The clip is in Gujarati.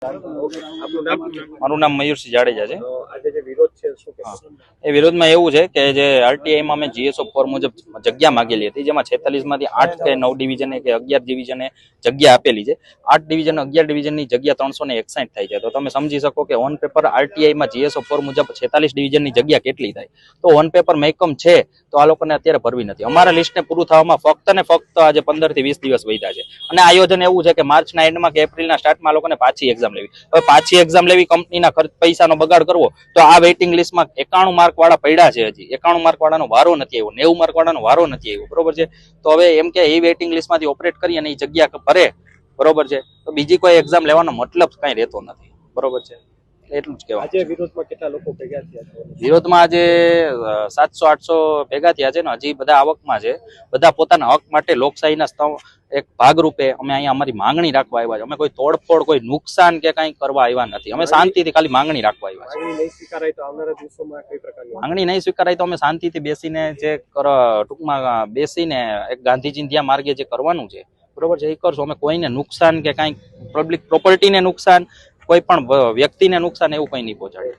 મારું નામ મયુરસિંહ જાડેજા છે। આજે જે વિરોધ છે શું કે એ વિરોધમાં એવું છે કે જે આરટીઆઈમાં મેં GSO4 મુજબ જગ્યા માંગેલી હતી, જેમાં 46 માંથી 8 કે 9 ડિવિઝન કે 11 ડિવિઝને જગ્યા આપેલી છે। 8 ડિવિઝન 11 ડિવિઝનની જગ્યા 361 થાય છે, તો તમે સમજી શકો કે ઓન પેપર આરટીઆઈમાં GSO4 મુજબ 46 ડિવિઝનની જગ્યા કેટલી થાય। તો ઓન પેપર મહેકમ છે તો આ લોકોને અત્યારે ભરવી નથી। અમારા લિસ્ટને પૂરું થવામાં ફક્ત ને ફક્ત આજે 15 થી 20 દિવસ વધ્યા છે, અને આયોજન એવું છે કે માર્ચના એન્ડમાં કે એપ્રિલના સ્ટાર્ટમાં લોકોને પાછી એક્ઝામ લેવી। હવે પાછી એક્ઝામ લેવી, કંપનીના ખર્ચ પૈસાનો બગાડ કરવો, તો આ વેઇટિંગ લિસ્ટમાં 91 માર્ક વાળા પડ્યા છે। હજી 91 માર્ક વાળાનો વારો નથી આવ્યો, 90 માર્ક વાળાનો વારો નથી આવ્યો, બરોબર છે। તો હવે એમ કે એ વેઇટિંગ લિસ્ટમાંથી ઓપરેટ કરી અને એ જગ્યા ભરે, બરોબર છે, તો બીજી કોઈ એક્ઝામ લેવાનો મતલબ કઈ રહેતો નથી, બરોબર છે। એટલું જ કહેવાય। આજે વિરોધમાં કેટલા લોકો ભેગા થયા છે? વિરોધમાં આજે 700-800 ભેગા થયા છે ને હજી બધા આવકમાં છે। બધા પોતાના હક માટે લોકશાહીના એક ભાગરૂપે અમે અહીંયા અમારી માંગણી રાખવા આવ્યા છે। અમે કોઈ તોડફોડ, કોઈ નુકસાન કે કંઈ કરવા આવ્યા નથી। અમે શાંતિથી ખાલી માંગણી રાખવા આવ્યા છે। માંગણી નહીં સ્વીકારાય તો આવનારા દિવસોમાં કઈ પ્રકારની માંગણી નહીં સ્વીકારાય તો અમે શાંતિથી બેસીને જે ટૂંકમાં બેસીને એક ગાંધીજી ત્યાં માર્ગે જે કરવાનું છે, બરોબર છે, એ કરશું। અમે કોઈને નુકસાન કે કાંઈ પબ્લિક પ્રોપર્ટીને નુકસાન, કોઈ પણ વ્યક્તિને નુકસાન એવું કંઈ નહીં પહોંચાડીએ।